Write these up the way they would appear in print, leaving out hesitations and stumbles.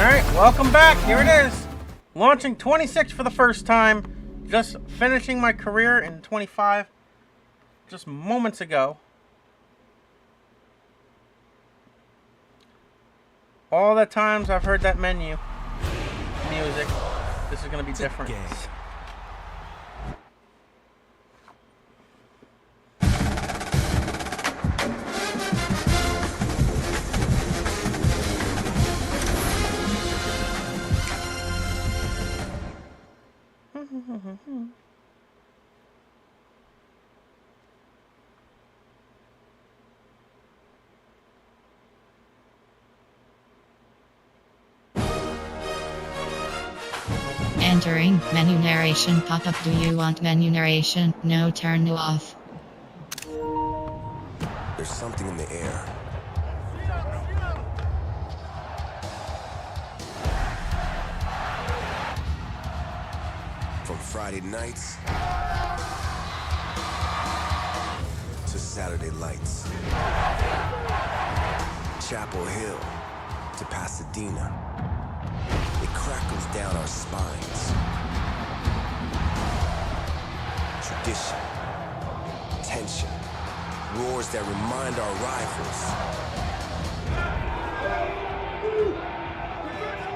Alright, welcome back. Here it is. Launching 26 for the first time. Just finishing my career in 25 just moments ago. All the times I've heard that menu music, this is going to be different. Entering menu narration pop-up. Do you want menu narration? No, turn off. There's something in the air. From Friday nights to Saturday lights. Chapel Hill to Pasadena. It crackles down our spines. Tradition, tension, roars that remind our rivals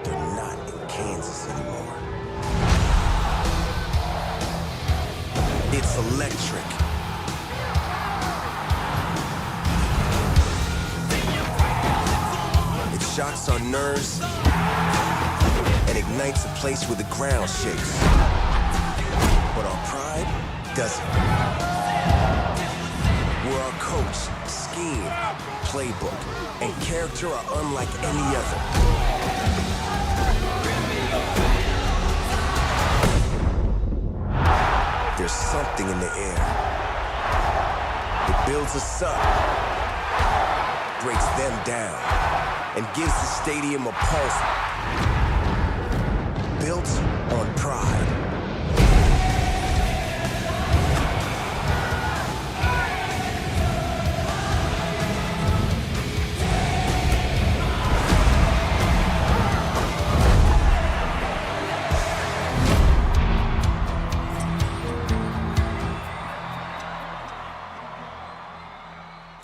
they're not in Kansas anymore. It's electric. It shocks our nerves and ignites a place where the ground shakes. But our pride doesn't. Where our coach, scheme, playbook, and character are unlike any other. There's something in the air. It builds us up, breaks them down, and gives the stadium a pulse. Built on pride.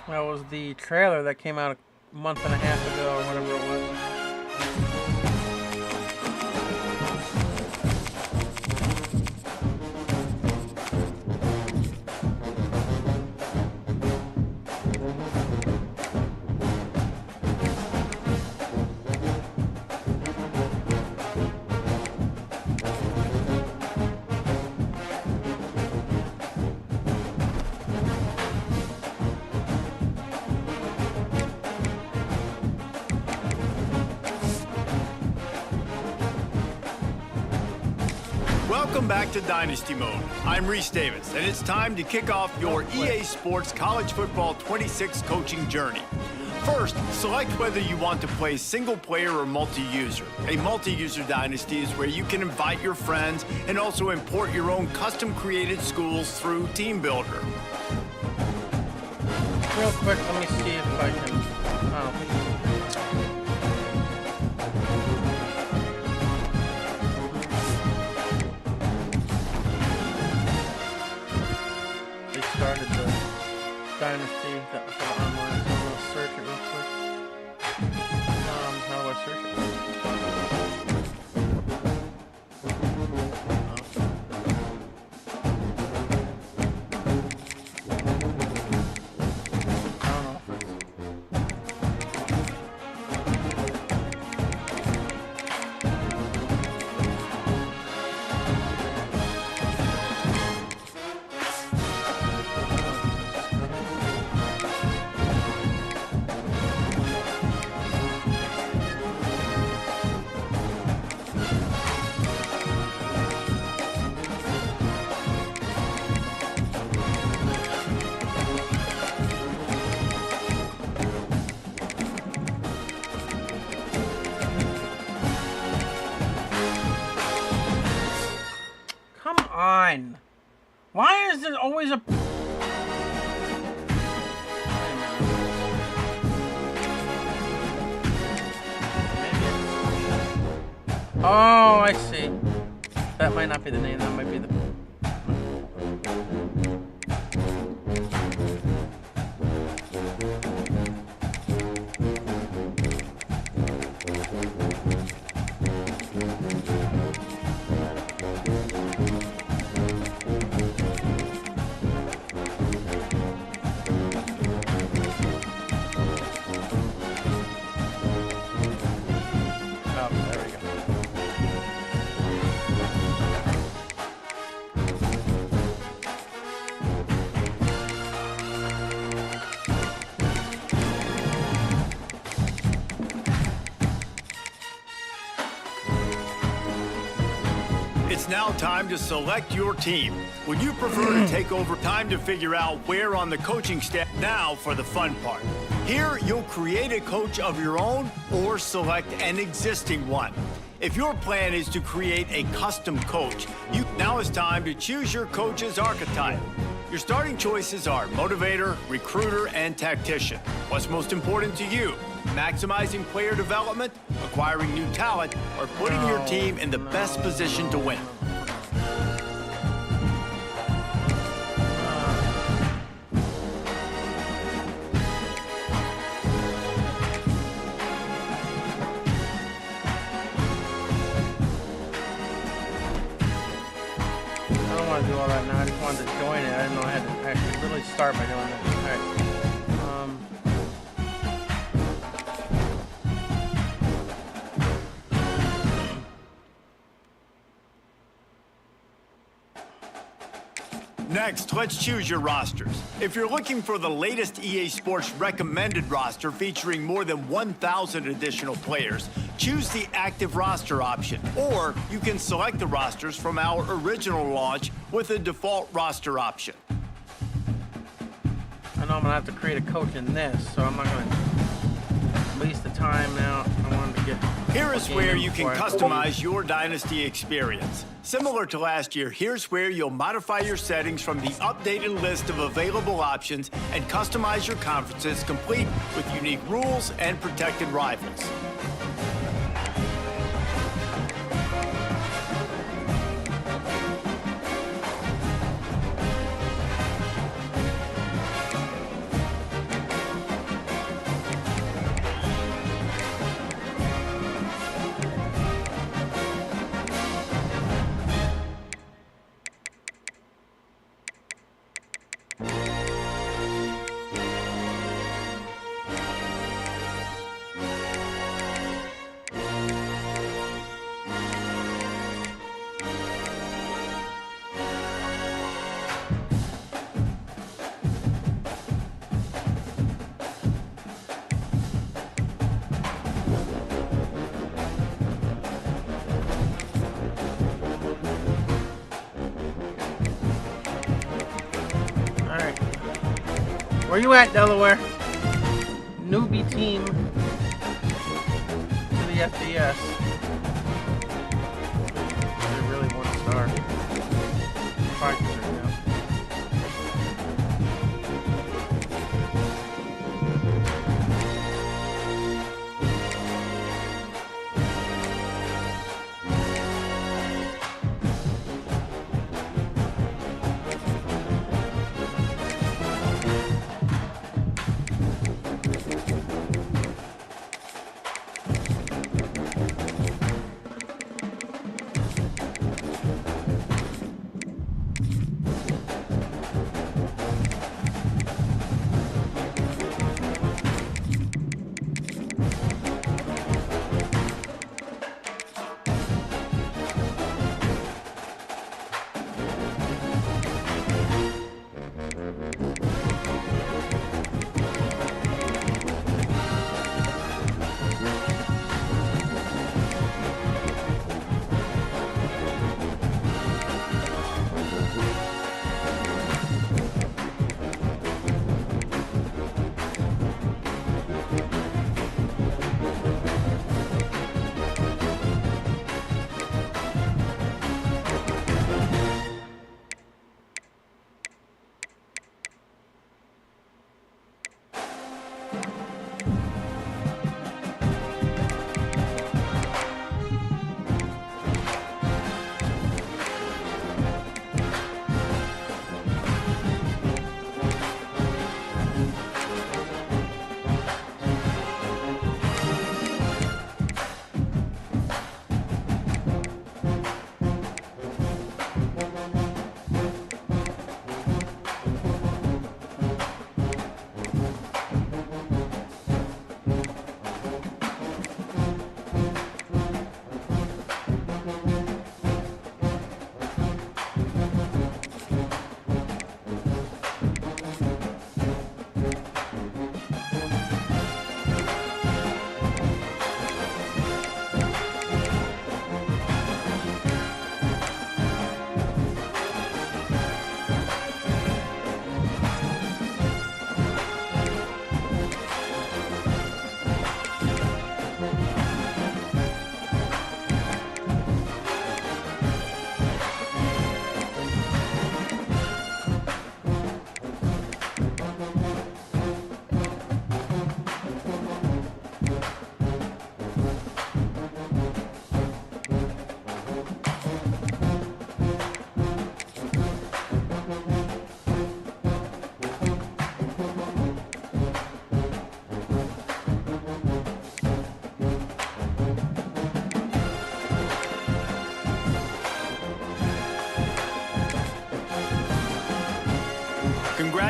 That was the trailer that came out a month and a half ago or whatever it was. Welcome back to Dynasty Mode. I'm Reese Davis, and it's time to kick off your EA Sports College Football 26 coaching journey. First, select whether you want to play single-player or multi-user. A multi-user dynasty is where you can invite your friends and also import your own custom-created schools through Team Builder. Real quick, let me see if I can... Oh. Started the Dynasty that was online, so I'm going to search it real quick. How do I search it? on? Why is there always a... Oh, I see. That might not be the name. That might be the... Oh, there we go. It's now time to select your team. Would you prefer to take over time to figure out where on the coaching staff? Now for the fun part. Here, you'll create a coach of your own or select an existing one. If your plan is to create a custom coach, now is time to choose your coach's archetype. Your starting choices are motivator, recruiter, and tactician. What's most important to you? Maximizing player development, acquiring new talent, or putting your team in the best position to win? I don't want to do all that now. I just wanted to join it. I didn't know I had to actually literally start by doing this. All right. Next, let's choose your rosters. If you're looking for the latest EA Sports recommended roster featuring more than 1,000 additional players, choose the active roster option, or you can select the rosters from our original launch with a default roster option. I know I'm gonna have to create a coach in this, so I'm not gonna waste the time now. I wanted to get... Here is where you can customize your Dynasty experience. Similar to last year, here's where you'll modify your settings from the updated list of available options and customize your conferences complete with unique rules and protected rivals. Where you at, Delaware? Newbie team to the FDS. They really want to start. Practice right now.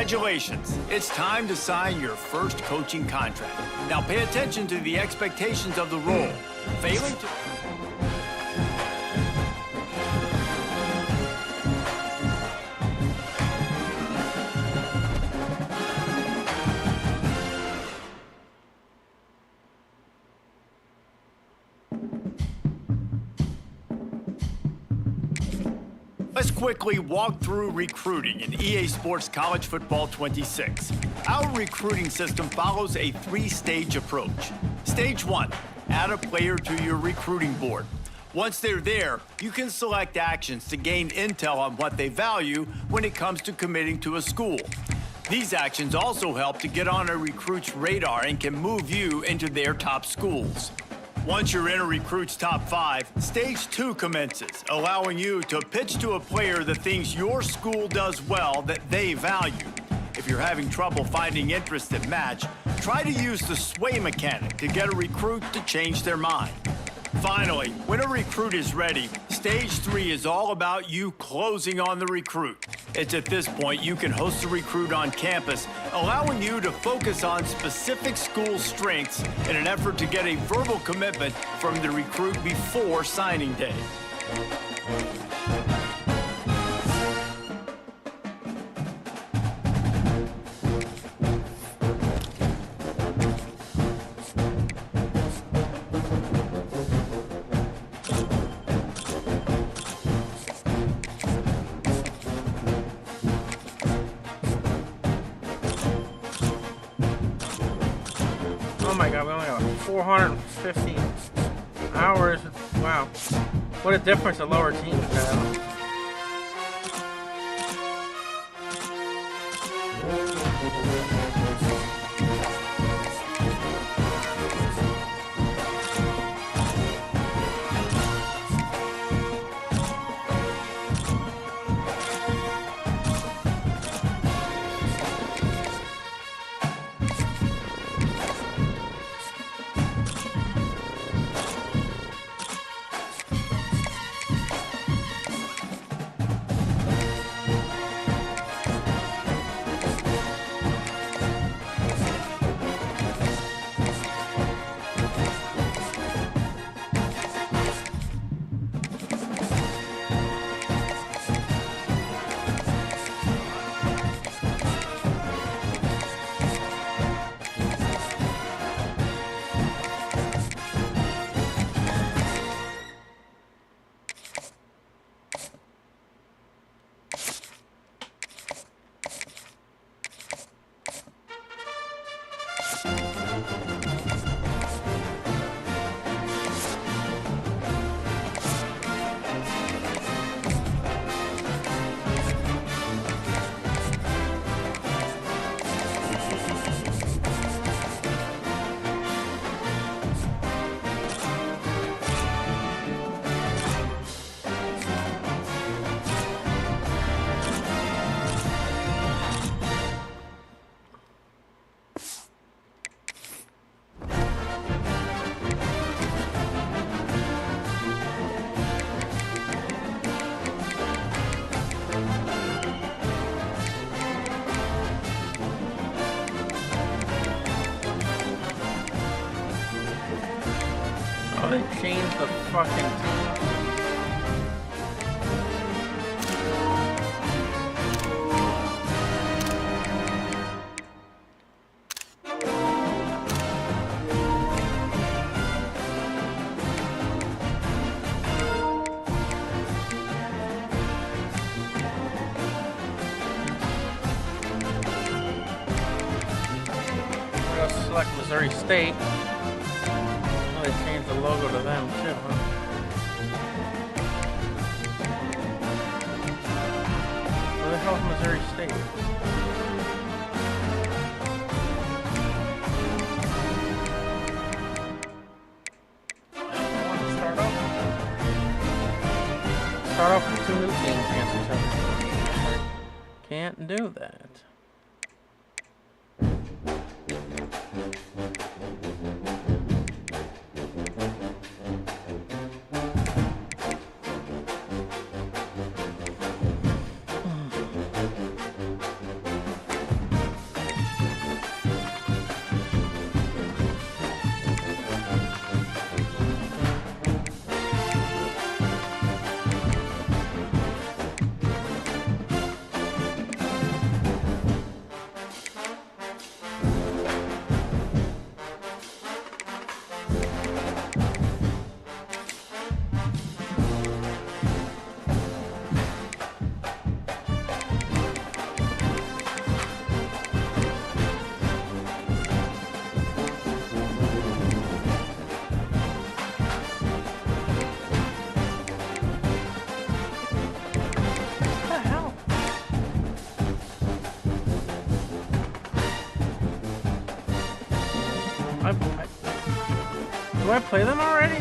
Congratulations. It's time to sign your first coaching contract. Now pay attention to the expectations of the role. Failing to... Let's quickly walk through recruiting in EA Sports College Football 26. Our recruiting system follows a three-stage approach. Stage 1, add a player to your recruiting board. Once they're there, you can select actions to gain intel on what they value when it comes to committing to a school. These actions also help to get on a recruit's radar and can move you into their top schools. Once you're in a recruit's top 5, Stage 2 commences, allowing you to pitch to a player the things your school does well that they value. If you're having trouble finding interests that match, try to use the sway mechanic to get a recruit to change their mind. Finally, when a recruit is ready, Stage 3 is all about you closing on the recruit. It's at this point you can host the recruit on campus, allowing you to focus on specific school strengths in an effort to get a verbal commitment from the recruit before signing day. Oh my god, we only got 450 hours. Wow. What a difference the lower teams have. Oh, they changed the fucking team. We're gonna select Missouri State. Oh, they changed the logo to them too, huh? Where the hell is Missouri State? I want to start off with 2 new teams against each other. Can't do that. Do I play them already?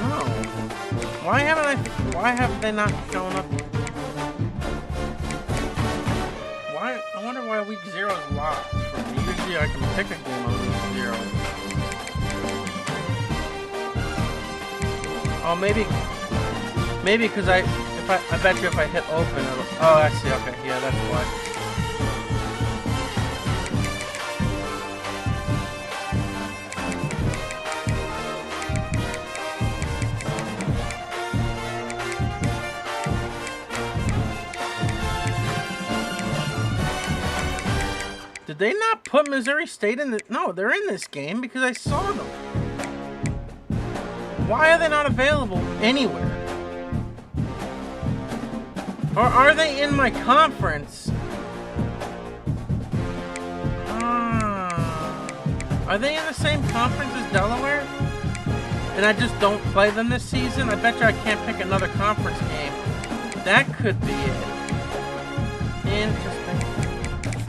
No. Why have they not shown up? I wonder why week 0 is locked for me. Usually I can pick a game on week 0. Oh, maybe because I bet you if I hit open, it'll, oh, I see. Okay, yeah, that's why. Did they not put Missouri State in the... No, they're in this game because I saw them. Why are they not available anywhere? Or are they in my conference? Are they in the same conference as Delaware? And I just don't play them this season? I bet you I can't pick another conference game. That could be it. Interesting.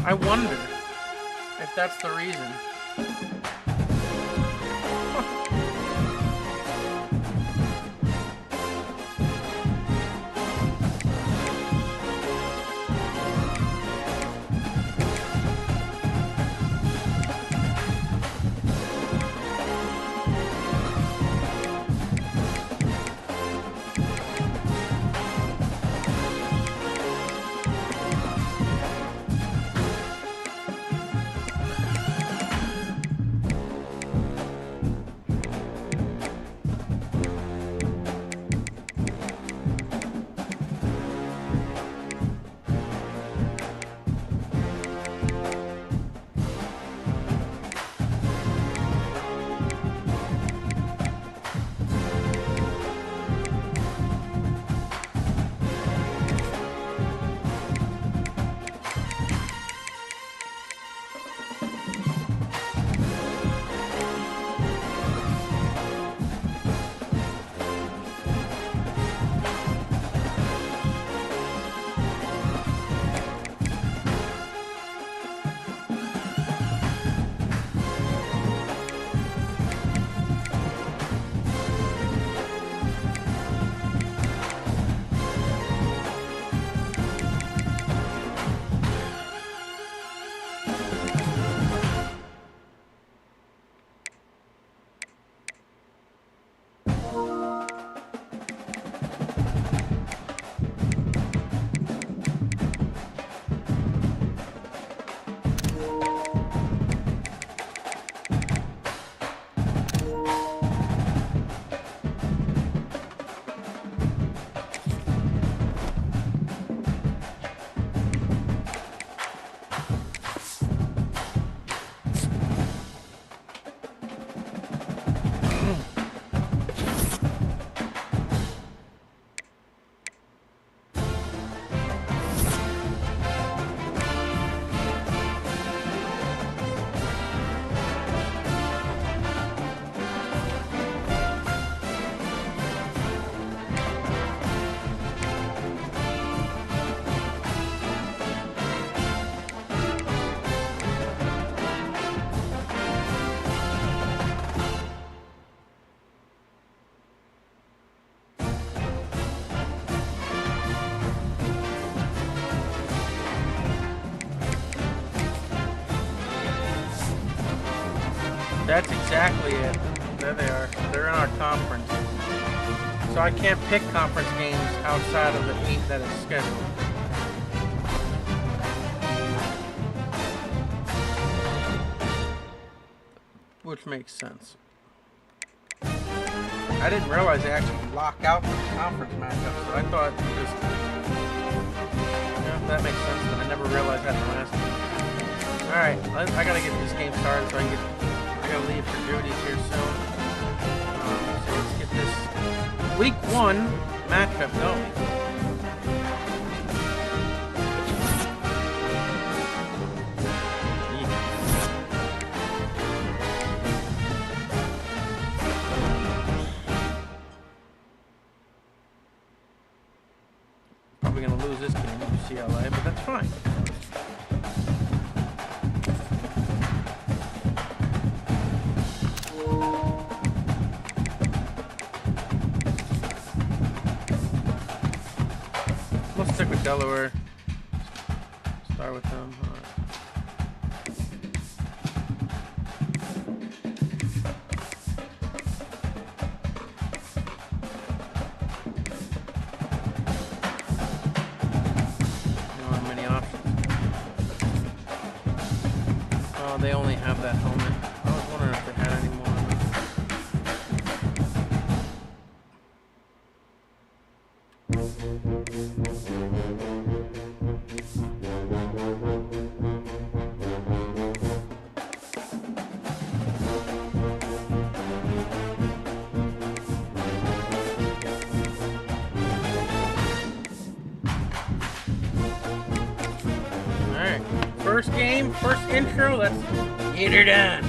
I wonder if that's the reason. That's exactly it. There they are. They're in our conference. So I can't pick conference games outside of the 8 that is scheduled. Which makes sense. I didn't realize they actually lock out the conference matchups, so I thought just... Yeah, that makes sense, but I never realized that in the last one. Alright, I gotta get this game started so I gotta leave for duties here soon. So let's get this week 1 matchup going. Probably gonna lose this game in UCLA, but that's fine. Delaware. Start with them. All right. Don't have many options. Oh, they only have that helmet. I was wondering if they had any more. Alright, first game, first intro, let's get her done.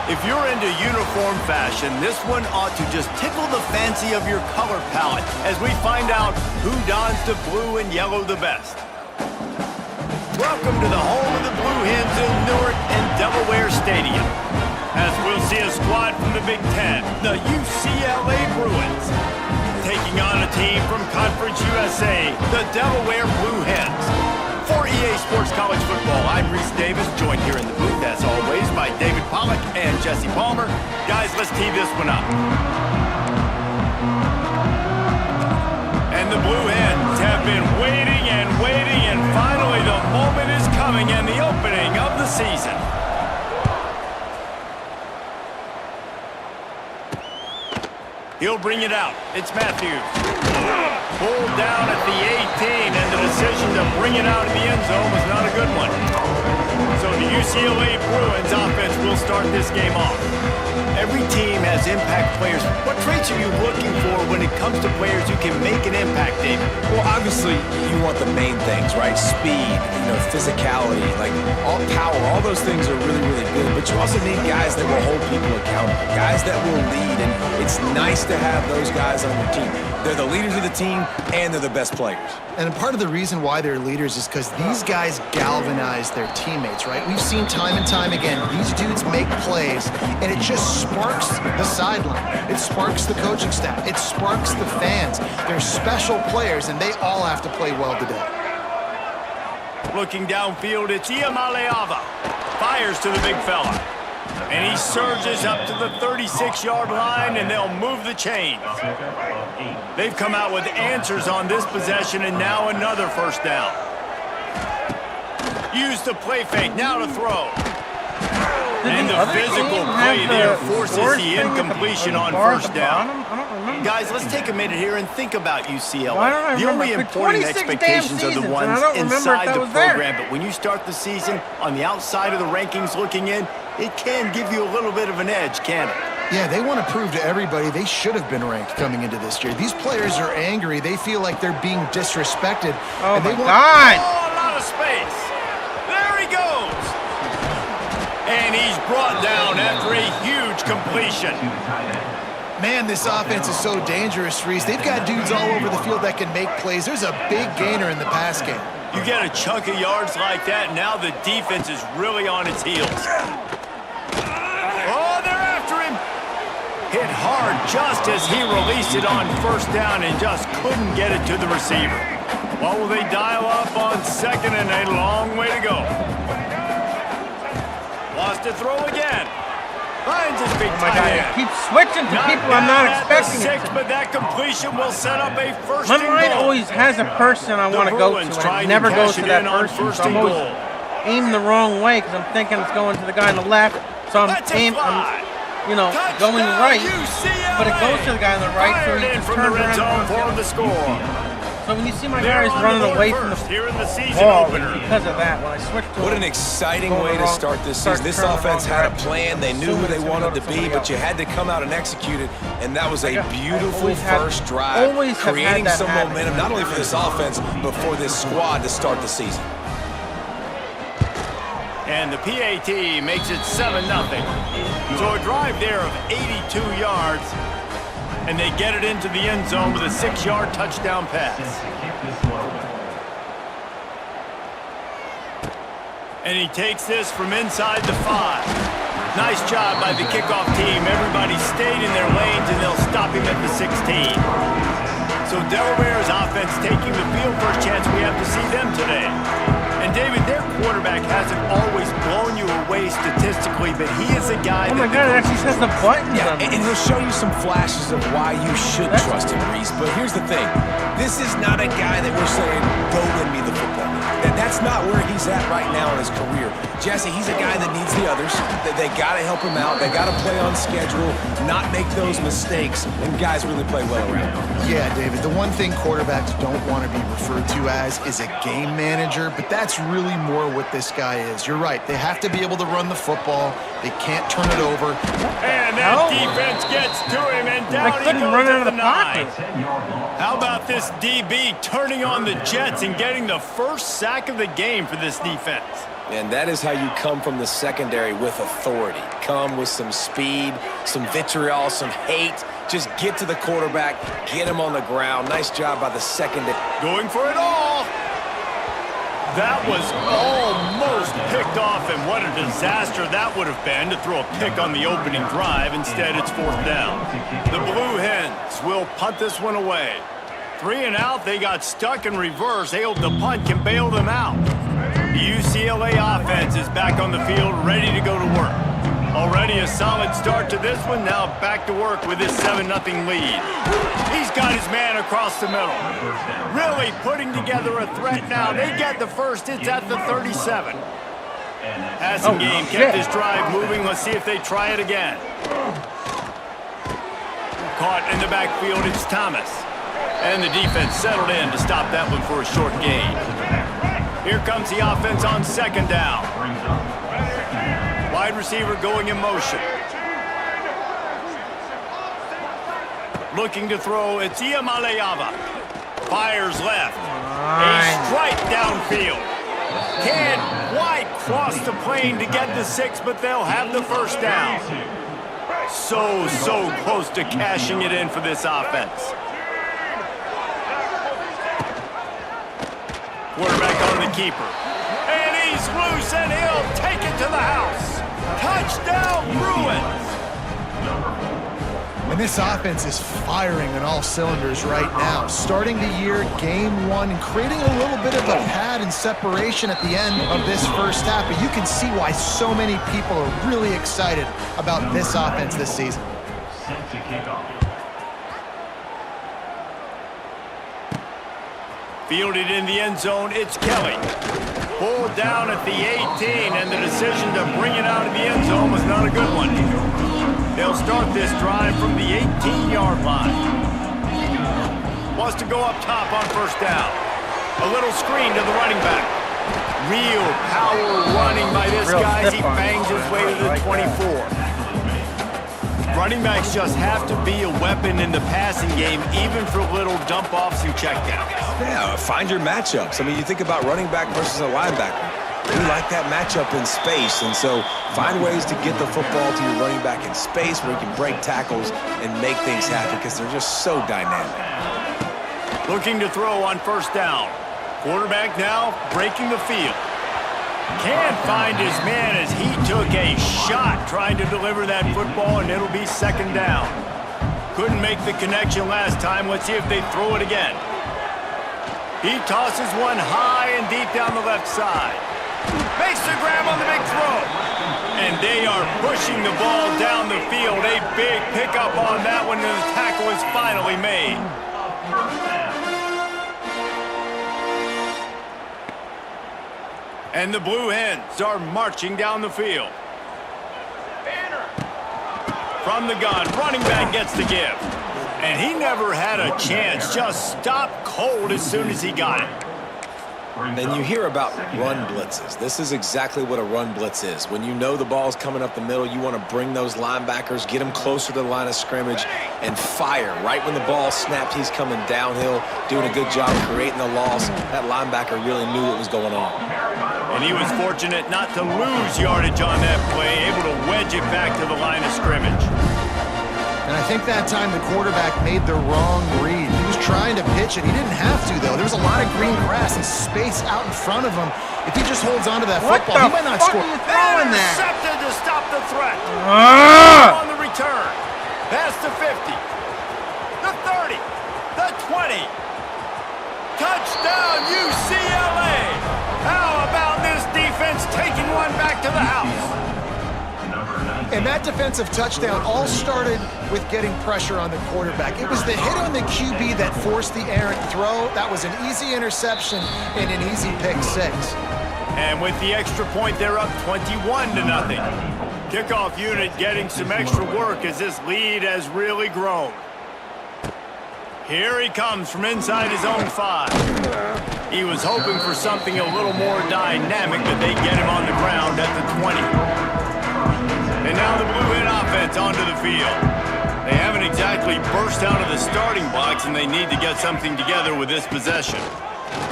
If you're into uniform fashion, this one ought to just tickle the fancy of your color palette as we find out who dons the blue and yellow the best. Welcome to the home of the Blue Hens in Newark and Delaware Stadium, as we'll see a squad from the Big Ten, the UCLA Bruins, taking on a team from Conference USA, the Delaware Blue Hens. For EA Sports College Football, I'm Reese Davis, joined here in the booth, as always, by David Pollack and Jesse Palmer. Guys, let's tee this one up. And the Blue Hens have been waiting, and finally the moment is coming and the opening of the season. He'll bring it out. It's Matthews. Pulled down at the 18, and the decision to bring it out in the end zone was not a good one. So the UCLA Bruins offense will start this game off. Every team has impact players. What traits are you looking for when it comes to players who can make an impact, David? Well, obviously, you want the main things, right? Speed, physicality, like all power, all those things are really, really good. But you also need guys that will hold people accountable, guys that will lead, and it's nice to have those guys on your team. They're the leaders of the team, and they're the best players. And part of the reason why they're leaders is because these guys galvanize their teammates, right? We've seen time and time again, these dudes make plays, and it just sparks the sideline. It sparks the coaching staff. It sparks the fans. They're special players, and they all have to play well today. Looking downfield, it's Iamaleava. Fires to the big fella. And he surges up to the 36-yard line, and they'll move the chains. They've come out with answers on this possession, and now another first down. Use the play fake, now to throw. And the physical play there forces the incompletion on first down. Guys, let's take a minute here and think about UCLA. The only important expectations are the ones inside the program, but when you start the season on the outside of the rankings looking in, it can give you a little bit of an edge, can't it? Yeah, they want to prove to everybody they should have been ranked coming into this year. These players are angry. They feel like they're being disrespected. Oh, and they my want God! Oh, a lot of space. There he goes. And he's brought down after a huge completion. Man, this offense is so dangerous, Reese. They've got dudes all over the field that can make plays. There's a big gainer in the pass game. You get a chunk of yards like that, now the defense is really on its heels. Oh, they're after him. Hit hard just as he released it on first down and just couldn't get it to the receiver. What will they dial up on second and a long way to go? Lost to throw again. Finds his big tight end. Keep switching to people I'm not expecting. But that completion will set up a first My and mind goal. always has a person I want to go to, and it never goes to that person. So I'm always aiming the wrong way because I'm thinking it's going to the guy on the left. So I'm going right, but it goes to the guy on the right, so he just turns around for the score. So when you see my guys running away from the ball, it's because of that. When I switched to What an exciting way to start this season. This offense had a plan. They knew who they wanted to be, but you had to come out and execute it, and that was a beautiful first drive, creating some momentum, not only for this offense, but for this squad to start the season. And the PAT makes it 7-0. So a drive there of 82 yards, and they get it into the end zone with a 6-yard touchdown pass. And he takes this from inside the 5. Nice job by the kickoff team. Everybody stayed in their lanes, and they'll stop him at the 16. So Delaware's offense taking the field. First chance we have to see them today. And David, their quarterback hasn't always blown you away statistically, but he is a guy Oh my God, it actually says the buttons Yeah, on it. and he'll show you some flashes of why you should trust him, Reese. But here's the thing. This is not a guy that we're saying, go win me the football. That's not where he's at right now in his career. Jesse, he's a guy that needs the others. They got to help him out. They got to play on schedule, not make those mistakes, and guys really play well around him. Yeah, David, the one thing quarterbacks don't want to be referred to as is a game manager, but that's really more what this guy is. You're right. They have to be able to run the football. They can't turn it over. And that defense gets to him, and down he couldn't goes run out at of the the 9. pocket. How about this DB turning on the Jets and getting the first sack of the game for this defense? And that is how you come from the secondary with authority. Come with some speed, some vitriol, some hate. Just get to the quarterback, get him on the ground. Nice job by the secondary. Going for it all. That was almost picked off, and what a disaster that would have been to throw a pick on the opening drive. Instead, it's 4th down. The Blue Hens will punt this one away. 3 and out, they got stuck in reverse. The punt can bail them out. The UCLA offense is back on the field, ready to go to work. Already a solid start to this one. Now back to work with his 7-0 lead. He's got his man across the middle. Really putting together a threat now. They get the first. It's at the 37. Passing game kept this drive moving. Let's see if they try it again. Caught in the backfield. It's Thomas. And the defense settled in to stop that one for a short gain. Here comes the offense on 2nd down. Wide receiver going in motion. Looking to throw, it's Iamaleava. Fires left. A strike downfield. Can't quite cross the plane to get the 6, but they'll have the first down. So close to cashing it in for this offense. Quarterback on the keeper. And he's loose, and he'll take it to the house. Touchdown, Bruins! And this offense is firing on all cylinders right now. Starting the year, game 1, and creating a little bit of a pad and separation at the end of this first half. But you can see why so many people are really excited about this offense this season. Fielded in the end zone, it's Kelly. Pulled down at the 18, and the decision to bring it out of the end zone was not a good one. They'll start this drive from the 18-yard line. Wants to go up top on 1st down. A little screen to the running back. Real power running by this guy as he bangs his way to the 24. Running backs just have to be a weapon in the passing game, even for little dump-offs and checkdowns. Yeah, find your matchups. I mean, you think about running back versus a linebacker. We like that matchup in space, and so find ways to get the football to your running back in space where you can break tackles and make things happen because they're just so dynamic. Looking to throw on 1st down. Quarterback now breaking the field. Can't find his man as he took a shot trying to deliver that football, and it'll be 2nd down. Couldn't make the connection last time. Let's see if they throw it again. He tosses one high and deep down the left side. Makes the grab on the big throw. And they are pushing the ball down the field. A big pickup on that one, and the tackle is finally made. And the Blue Hens are marching down the field. From the gun, running back gets the give. And he never had a chance, just stopped cold as soon as he got it. And you hear about run blitzes. This is exactly what a run blitz is. When you know the ball's coming up the middle, you want to bring those linebackers, get them closer to the line of scrimmage, and fire. Right when the ball snapped, he's coming downhill, doing a good job creating the loss. That linebacker really knew what was going on. And he was fortunate not to lose yardage on that play, able to wedge it back to the line of scrimmage. And I think that time the quarterback made the wrong read. He was trying to pitch it. He didn't have to, though. There was a lot of green grass and space out in front of him. If he just holds on to that football, he might not score. What the fuck are you throwing there? Intercepted to stop the threat. On the return. Past the 50. The 30. The 20. Touchdown, UCLA. How about this defense taking one back to the house? And that defensive touchdown all started with getting pressure on the quarterback. It was the hit on the QB that forced the errant throw. That was an easy interception and an easy pick six. And with the extra point, they're up 21-0. Kickoff unit getting some extra work as this lead has really grown. Here he comes from inside his own 5. He was hoping for something a little more dynamic, but they get him on the ground at the 20. And now the Blue Hen offense onto the field. They haven't exactly burst out of the starting blocks, and they need to get something together with this possession.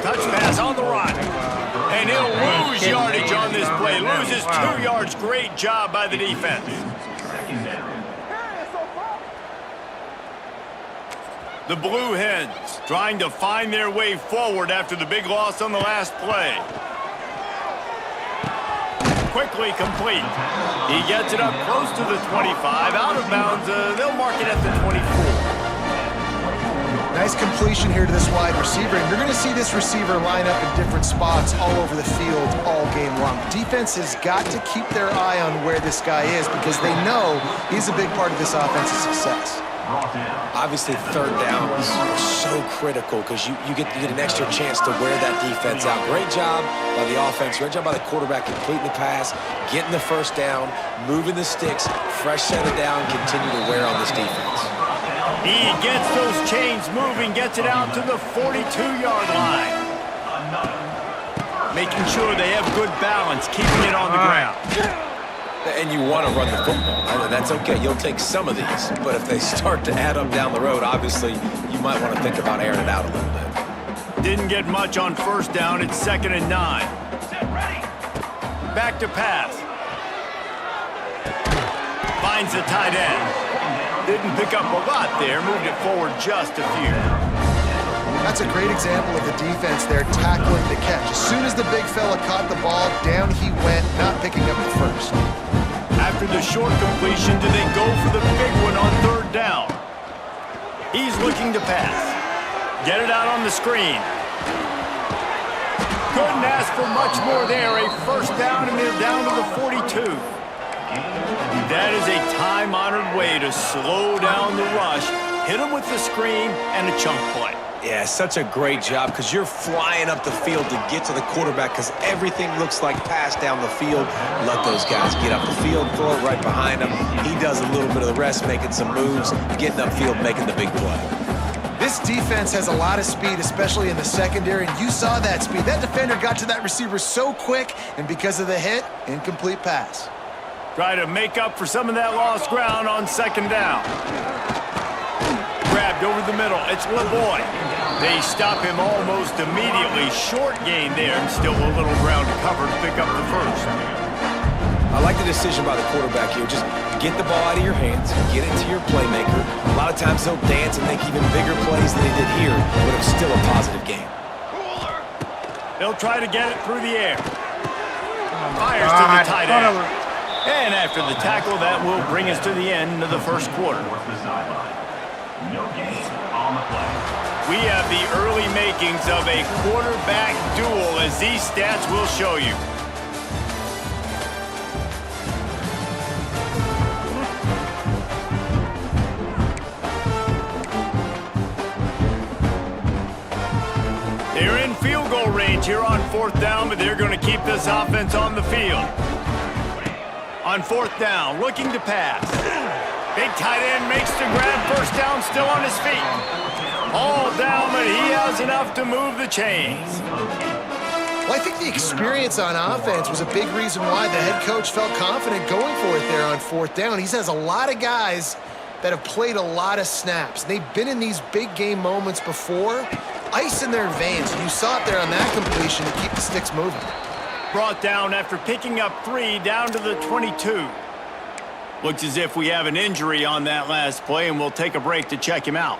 Touch pass on the run. And he'll lose yardage on this play. Loses 2 yards. Great job by the defense. The Blue Hens trying to find their way forward after the big loss on the last play. Quickly complete. He gets it up close to the 25. Out of bounds. They'll mark it at the 24. Nice completion here to this wide receiver, and you're going to see this receiver line up in different spots all over the field all game long. Defense has got to keep their eye on where this guy is because they know he's a big part of this offense's success. Obviously, third downs are so critical because you get an extra chance to wear that defense out. Great job by the offense. Great job by the quarterback completing the pass, getting the first down, moving the sticks, fresh set of down, continue to wear on this defense. He gets those chains moving, gets it out to the 42-yard line. Making sure they have good balance, keeping it on the ground. And you want to run the football. That's okay. You'll take some of these. But if they start to add up down the road, obviously, you might want to think about airing it out a little bit. Didn't get much on first down. It's 2nd and 9. Back to pass. Finds the tight end. Didn't pick up a lot there. Moved it forward just a few. That's a great example of the defense there tackling the catch. As soon as the big fella caught the ball, down he went, not picking up the first. After the short completion, do they go for the big one on 3rd down? He's looking to pass. Get it out on the screen. Couldn't ask for much more there. A first down, and they're down to the 42. That is a time-honored way to slow down the rush, hit them with the screen, and a chunk play. Yeah, such a great job because you're flying up the field to get to the quarterback because everything looks like pass down the field. Let those guys get up the field, throw it right behind him. He does a little bit of the rest, making some moves, getting upfield, making the big play. This defense has a lot of speed, especially in the secondary, and you saw that speed. That defender got to that receiver so quick, and because of the hit, incomplete pass. Try to make up for some of that lost ground on 2nd down. Grabbed over the middle. It's LeBoy. They stop him almost immediately. Short gain there, and still a little ground to cover to pick up the first. I like the decision by the quarterback here. Just get the ball out of your hands, get it to your playmaker. A lot of times they'll dance and make even bigger plays than they did here, but it's still a positive game. They'll try to get it through the air. Fires to the tight end. And after the tackle, that will bring us to the end of the first quarter. We have the early makings of a quarterback duel, as these stats will show you. They're in field goal range here on 4th down, but they're going to keep this offense on the field. On 4th down, looking to pass. Big tight end makes the grab, first down, still on his feet. All down, but he has enough to move the chains. Well, I think the experience on offense was a big reason why the head coach felt confident going for it there on 4th down. He has a lot of guys that have played a lot of snaps. They've been in these big game moments before. Ice in their veins. You saw it there on that completion to keep the sticks moving. Brought down after picking up 3 down to the 22. Looks as if we have an injury on that last play, and we'll take a break to check him out.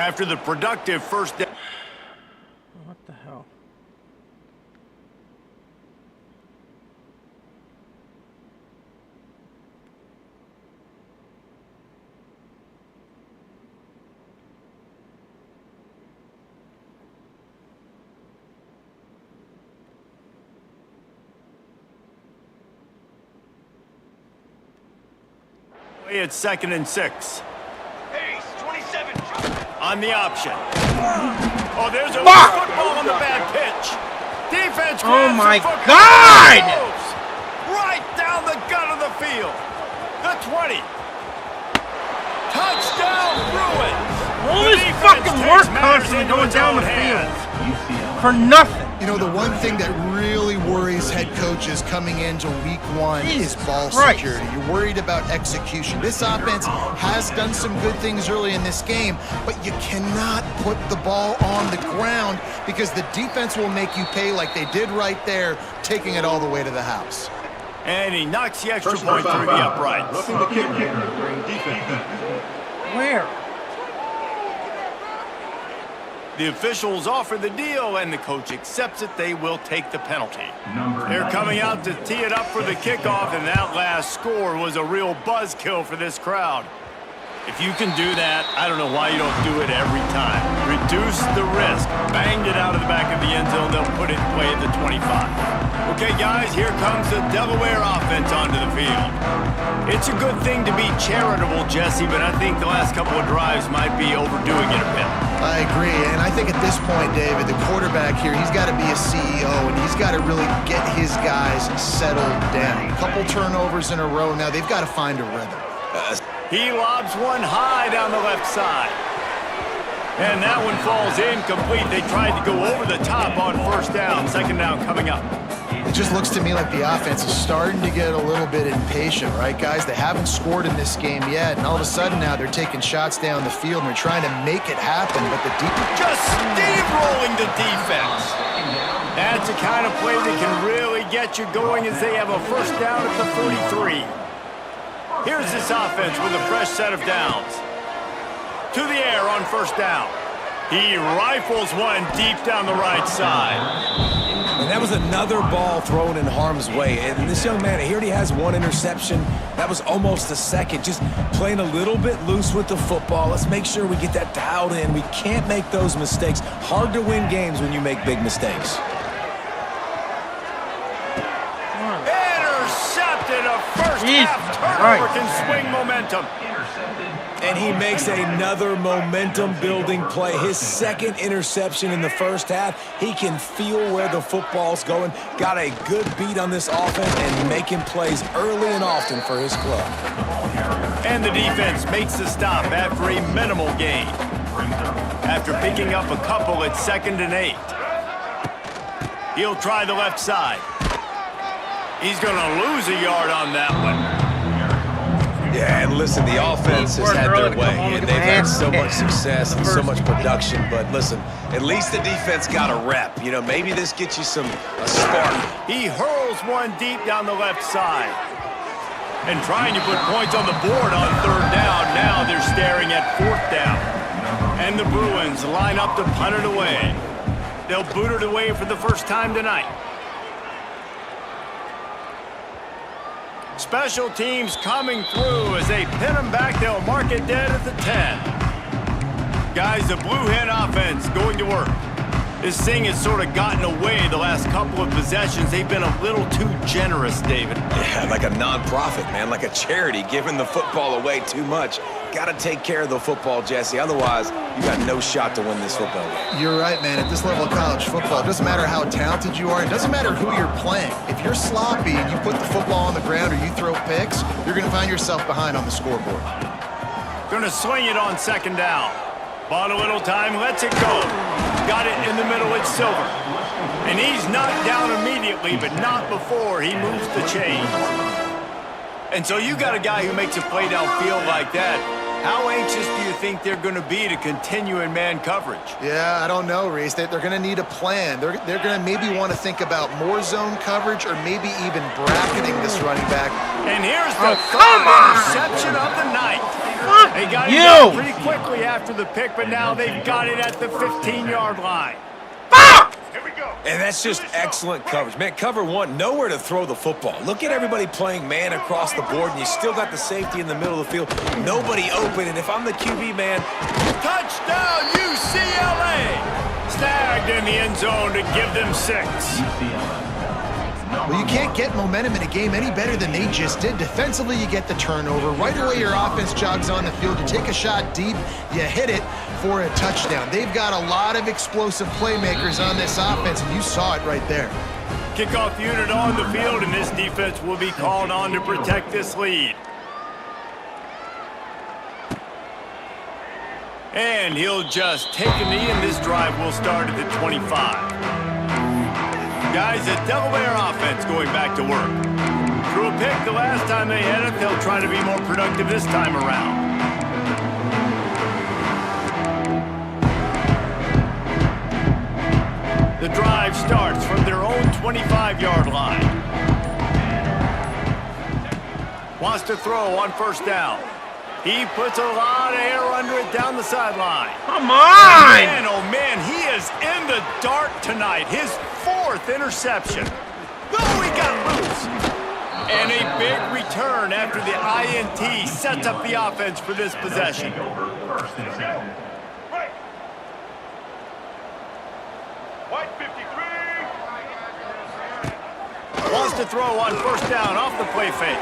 After the productive first down. What the hell? It's 2nd and 6. On the option. Oh, there's a football on the bad pitch. Defense. Oh my God! God! Right down the gut of the field. The 20. Touchdown, Bruins. All The this defense fucking takes work matters constantly into going its down own the field hands. for nothing. You know, the one thing that really worries head coaches coming into week 1 is ball Christ. security. You're worried about execution. This offense has done some good things early in this game, but you cannot put the ball on the ground because the defense will make you pay like they did right there, taking it all the way to the house. And he knocks the extra point through the uprights. Where? The officials offer the deal, and the coach accepts it. They will take the penalty. They're coming out to tee it up for the kickoff, and that last score was a real buzzkill for this crowd. If you can do that, I don't know why you don't do it every time. Reduce the risk. Banged it out of the back of the end zone. They'll put it in play at the 25. Okay, guys, here comes the Delaware offense onto the field. It's a good thing to be charitable, Jesse, but I think the last couple of drives might be overdoing it a bit. I agree, and I think at this point, David, the quarterback here, he's got to be a CEO, and he's got to really get his guys settled down. A couple turnovers in a row now. They've got to find a rhythm. He lobs one high down the left side. And that one falls incomplete. They tried to go over the top on first down. 2nd down coming up. It just looks to me like the offense is starting to get a little bit impatient, right, guys? They haven't scored in this game yet, and all of a sudden now they're taking shots down the field and they're trying to make it happen, but the defense... Just steamrolling the defense. That's the kind of play that can really get you going as they have a first down at the 43. Here's this offense with a fresh set of downs. To the air on first down. He rifles one deep down the right side. And that was another ball thrown in harm's way. And this young man, he already has one interception. That was almost a second. Just playing a little bit loose with the football. Let's make sure we get that dialed in. We can't make those mistakes. Hard to win games when you make big mistakes. Intercepted. A first half turnover can swing momentum. And he makes another momentum-building play. His second interception in the first half. He can feel where the football's going. Got a good beat on this offense and making plays early and often for his club. And the defense makes the stop after a minimal gain. After picking up a couple at 2nd and 8. He'll try the left side. He's going to lose a yard on that one. Yeah, and listen, the offense has had their way, and they've had so much success and so much production. But listen, at least the defense got a rep. You know, maybe this gets you a spark. He hurls one deep down the left side. And trying to put points on the board on 3rd down. Now they're staring at 4th down. And the Bruins line up to punt it away. They'll boot it away for the first time tonight. Special teams coming through as they pin them back. They'll mark it dead at the 10. Guys, the Blue Hen offense going to work. This thing has sort of gotten away the last couple of possessions. They've been a little too generous, David. Yeah, like a non-profit, man, like a charity, giving the football away too much. Got to take care of the football, Jesse. Otherwise, you got no shot to win this football game. You're right, man. At this level of college football, it doesn't matter how talented you are. It doesn't matter who you're playing. If you're sloppy and you put the football on the ground or you throw picks, you're going to find yourself behind on the scoreboard. Going to swing it on 2nd down. Bought a little time, lets it go. Got it in the middle, it's Silver. And he's knocked down immediately, but not before he moves the chains. And so you got a guy who makes a play downfield like that. How anxious do you think they're going to be to continue in man coverage? Yeah, I don't know, Reese. They're going to need a plan. They're going to maybe want to think about more zone coverage or maybe even bracketing this running back. And here's the third interception of the night. They got it down pretty quickly after the pick, but now they've got it at the 15-yard line. And that's just excellent coverage. Man, cover one, nowhere to throw the football. Look at everybody playing man across the board, and you still got the safety in the middle of the field. Nobody open, and if I'm the QB, man... Touchdown, UCLA! Snagged in the end zone to give them 6. Well, you can't get momentum in a game any better than they just did. Defensively, you get the turnover. Right away, your offense jogs on the field. You take a shot deep, you hit it for a touchdown. They've got a lot of explosive playmakers on this offense, and you saw it right there. Kickoff unit on the field, and this defense will be called on to protect this lead. And he'll just take a knee, and this drive will start at the 25. Guys, the Delaware offense going back to work. Threw a pick the last time they had it. They'll try to be more productive this time around. The drive starts from their own 25-yard line. Wants to throw on first down. He puts a lot of air under it down the sideline. Come on! Man, oh man, he is in the dark tonight. His 4th interception. Oh, he got loose. And a big return after the INT sets up the offense for this possession. Wants to throw on first down off the play fake.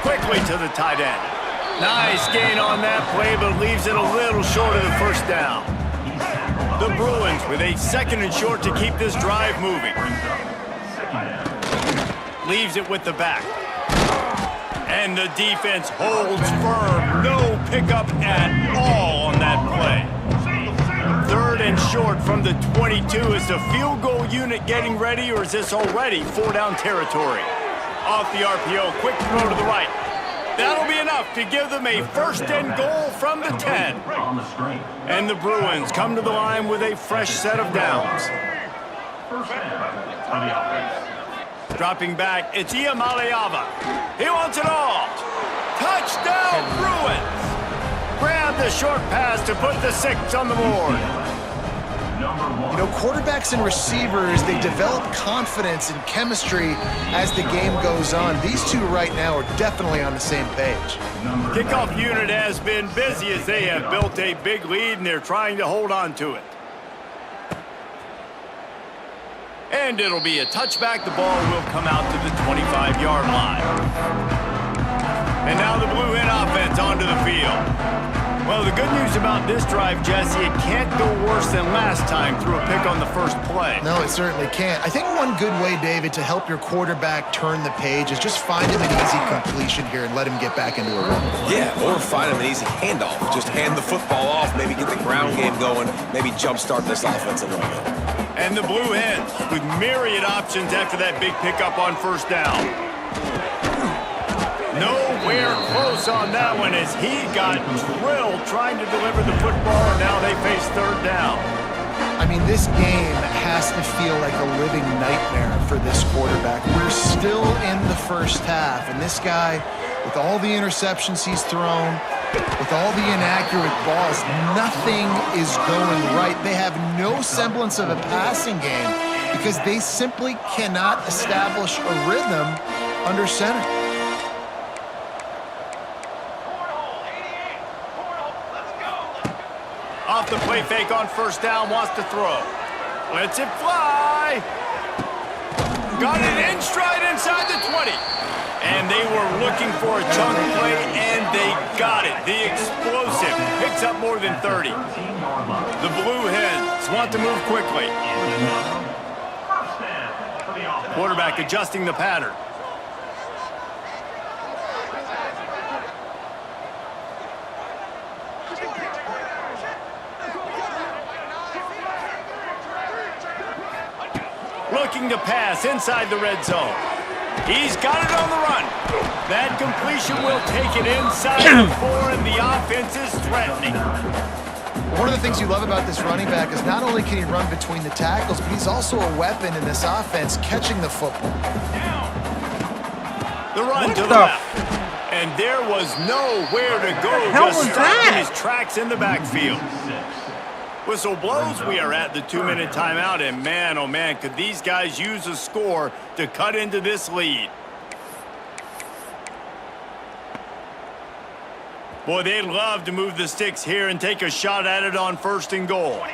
Quickly to the tight end. Nice gain on that play, but leaves it a little short of the first down. The Bruins with a 2nd and short to keep this drive moving. Leaves it with the back. And the defense holds firm. No pickup at all on that play. 3rd and short from the 22. Is the field goal unit getting ready, or is this already 4-down territory? Off the RPO, quick throw to the right. That'll be enough to give them a 1st and goal from the 10. And the Bruins come to the line with a fresh set of downs. Dropping back, it's Iamaleava. He wants it all. Touchdown, Bruins! Grab the short pass to put the 6 on the board. You know, quarterbacks and receivers, they develop confidence and chemistry as the game goes on. These two right now are definitely on the same page. Kickoff unit has been busy as they have built a big lead, and they're trying to hold on to it. And it'll be a touchback. The ball will come out to the 25-yard line. And now the Blue Hen offense onto the field. Well, the good news about this drive, Jesse, it can't go worse than last time through a pick on the first play. No, it certainly can't. I think one good way, David, to help your quarterback turn the page is just find him an easy completion here and let him get back into a run. Yeah, or find him an easy handoff. Just hand the football off, maybe get the ground game going, maybe jumpstart this offense a little bit. And the Blue Hens with myriad options after that big pickup on first down. Nowhere close on that one as he got drilled trying to deliver the football, and now they face 3rd down. I mean, this game has to feel like a living nightmare for this quarterback. We're still in the first half, and this guy, with all the interceptions he's thrown, with all the inaccurate balls, nothing is going right. They have no semblance of a passing game because they simply cannot establish a rhythm under center. Off the play fake on first down, wants to throw. Lets it fly. Got it in stride inside the 20. And they were looking for a chunk play, and they got it. The explosive picks up more than 30. The Blue Hens want to move quickly. Quarterback adjusting the pattern. Looking to pass inside the red zone. He's got it on the run. That completion will take it inside the 4, and the offense is threatening. One of the things you love about this running back is not only can he run between the tackles, but he's also a weapon in this offense catching the football. The run to the left. And there was nowhere to go. Just stopping his tracks in the backfield. Whistle blows. We are at the 2-minute timeout. And man, oh man, could these guys use a score to cut into this lead. Boy, they'd love to move the sticks here and take a shot at it on 1st and goal.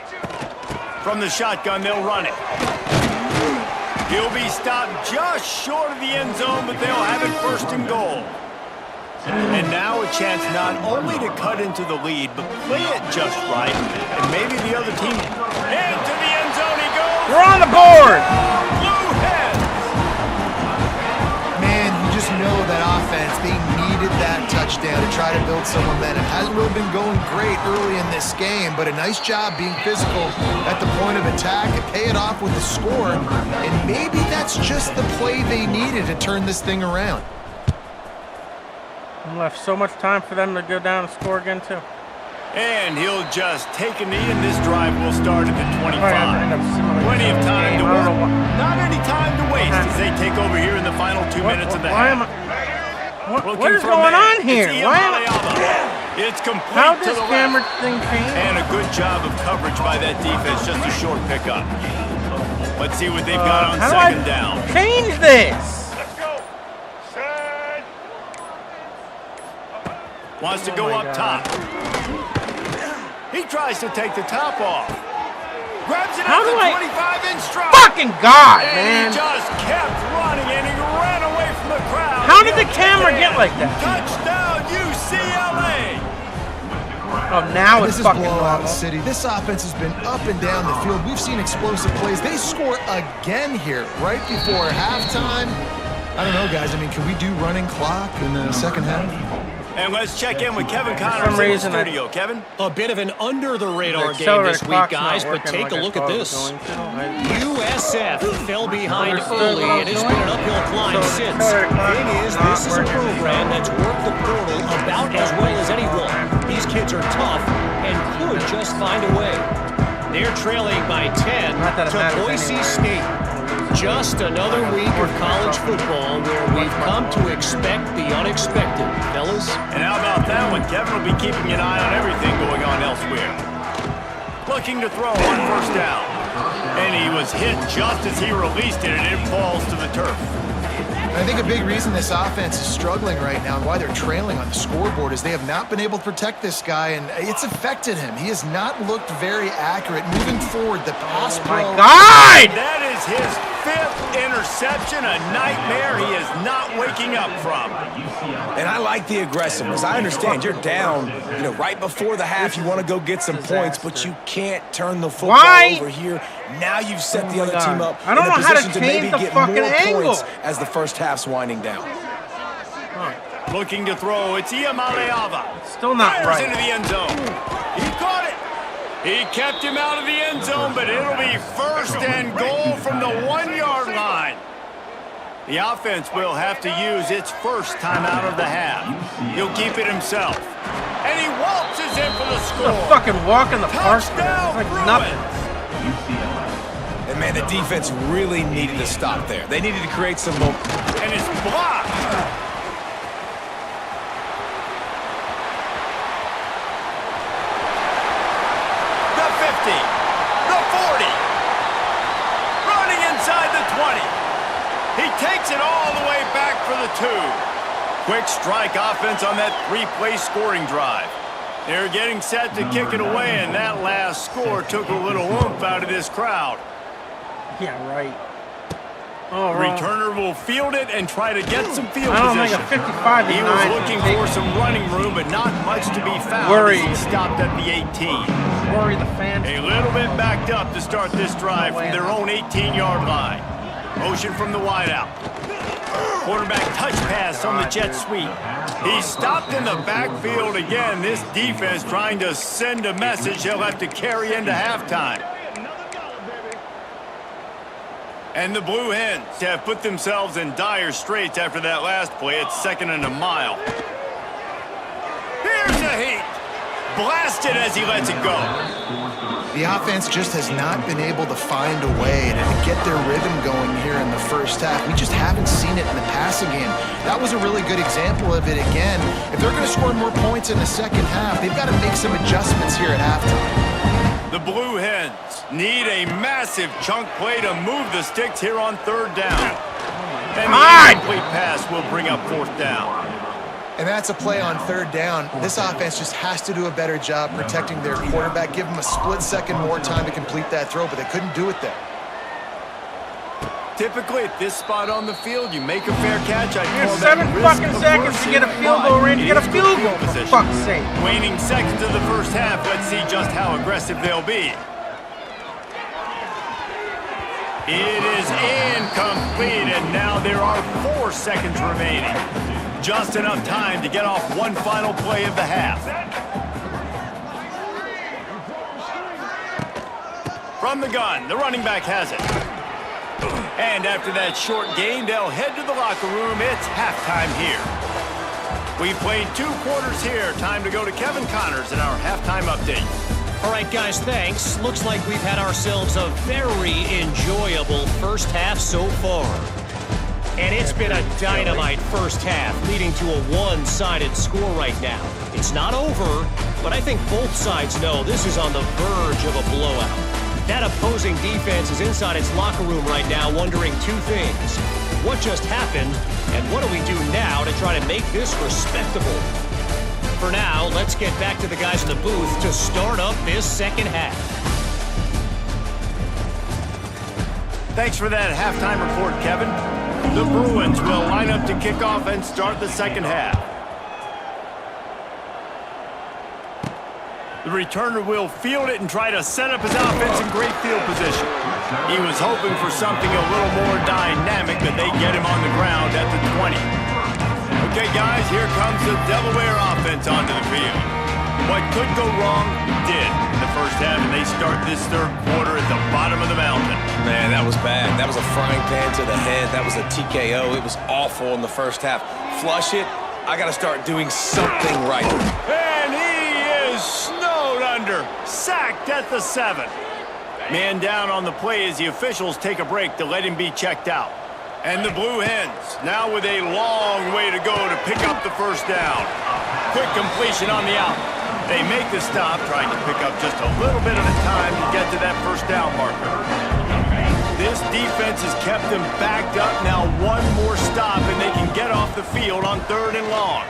From the shotgun, they'll run it. He'll be stopped just short of the end zone, but they'll have it 1st and goal. And now a chance not only to cut into the lead, but play it just right. And maybe the other team. Into the end zone he goes. We're on the board. Blue heads. Man, you just know that offense, they needed that touchdown to try to build some momentum. Hasn't really been going great early in this game, but a nice job being physical at the point of attack and pay it off with the score. And maybe that's just the play they needed to turn this thing around. Left so much time for them to go down and score again, too. And he'll just take a knee, and this drive will start at the 25. Plenty of time to work. Not any time to waste as they take over here in the final 2 minutes of the half. What is going on here? It's complete. How to does the camera left. thing change? And a good job of coverage by that defense. Just a short pickup. Let's see what they've got on second down. Change this. Wants to go up top. He tries to take the top off. Grabs it at the 25-inch stride. Fucking God, and man. He just kept running, and he ran away from the crowd. How did the camera get like that? Touchdown, UCLA. Oh, now it's this is fucking blowout normal. city. This offense has been up and down the field. We've seen explosive plays. They score again here right before halftime. I don't know, guys. I mean, can we do running clock in the second half? And let's check in with Kevin Connors in the studio. Kevin? A bit of an under-the-radar game this week, guys, but take a look at this. USF fell behind early, and it's been an uphill climb since. Thing is, this is a program that's worked the portal about as well as anyone. These kids are tough and could just find a way. They're trailing by 10 to Boise State. Just another week of college football where we've come to expect the unexpected, fellas. And how about that one? Kevin will be keeping an eye on everything going on elsewhere. Looking to throw on 1st down. And he was hit just as he released it, and it falls to the turf. I think a big reason this offense is struggling right now and why they're trailing on the scoreboard is they have not been able to protect this guy, and it's affected him. He has not looked very accurate moving forward. The pass pro. My God! That is his 5th interception, a nightmare he is not waking up from. And I like the aggressiveness. I understand you're down, right before the half. You want to go get some points, but you can't turn the football over here. Now you've set the other team up I don't know in a how to position to change maybe the get fucking more angle. points as the first half's winding down. Looking to throw, it's Iamaleava. Still not Fires right. into the end zone. He caught it. He kept him out of the end zone, but it'll be 1st and goal from the 1-yard line. The offense will have to use its first timeout of the half. He'll keep it himself. And he waltzes in for the score. It's a fucking walk in the park. Touchdown, It's like Bruins. nothing. And man, the defense really needed to stop there. They needed to create some momentum. And it's blocked. The 50. The 40. Running inside the 20. He takes it all the way back for the 2. Quick strike offense on that 3-play scoring drive. They're getting set to kick it away, and that last score took a little oomph out of this crowd. Yeah, right. Oh, The returner will field it and try to get some field I don't position. think a 55 is He was looking for some running room, but not much to be found. Worried. As he stopped at the 18. Worry the fans. A little bit backed up to start this drive from their own 18-yard line. Motion from the wideout. Quarterback touch pass on the jet sweep. He stopped in the backfield again. This defense trying to send a message he'll have to carry into halftime. And the Blue Hens have put themselves in dire straits after that last play. It's 2nd and a mile. Here's a heat. Blasted as he lets it go. The offense just has not been able to find a way to get their rhythm going here in the first half. We just haven't seen it in the passing game. That was a really good example of it again. If they're going to score more points in the second half, they've got to make some adjustments here at halftime. The Blue Hens need a massive chunk play to move the sticks here on 3rd down. And the incomplete pass will bring up 4th down. And that's a play on 3rd down. This offense just has to do a better job protecting their quarterback. Give them a split second more time to complete that throw, but they couldn't do it there. Typically, at this spot on the field, you make a fair catch. I Here's call 7 that fucking seconds to get a field goal, Randy. Get a field goal, for fuck's sake. Waning seconds of the first half. Let's see just how aggressive they'll be. It is incomplete, and now there are 4 seconds remaining. Just enough time to get off one final play of the half. From the gun, the running back has it. And after that short gain, they'll head to the locker room. It's halftime here. We've played 2 quarters here. Time to go to Kevin Connors in our halftime update. All right, guys, thanks. Looks like we've had ourselves a very enjoyable first half so far. And it's been a dynamite first half, leading to a one-sided score right now. It's not over, but I think both sides know this is on the verge of a blowout. That opposing defense is inside its locker room right now wondering 2 things. What just happened, and what do we do now to try to make this respectable? For now, let's get back to the guys in the booth to start up this second half. Thanks for that halftime report, Kevin. The Bruins will line up to kick off and start the second half. The returner will field it and try to set up his offense in great field position. He was hoping for something a little more dynamic, but they get him on the ground at the 20. Okay, guys, here comes the Delaware offense onto the field. What could go wrong did in the first half, and they start this 3rd quarter at the bottom of the mountain. Man, that was bad. That was a frying pan to the head. That was a TKO. It was awful in the first half. Flush it. I got to start doing something right. And he is snowed under. Sacked at the 7. Man down on the play as the officials take a break to let him be checked out. And the Blue Hens now with a long way to go to pick up the first down. Quick completion on the out. They make the stop, trying to pick up just a little bit at a time to get to that first down marker. This defense has kept them backed up. Now 1 more stop, and they can get off the field on 3rd and long.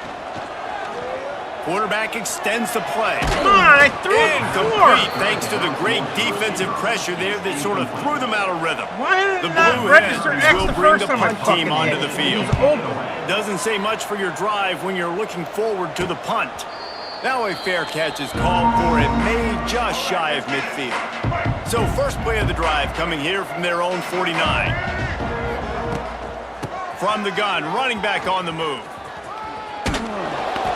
Quarterback extends the play. Come on, I threw it incomplete thanks to the great defensive pressure there that sort of threw them out of rhythm. Why did The it not Blue register Hens X will the bring first the time I punt team fucking onto hit the it? field. It was open. Doesn't say much for your drive when you're looking forward to the punt. Now a fair catch is called for it, made just shy of midfield. So first play of the drive coming here from their own 49. From the gun, running back on the move.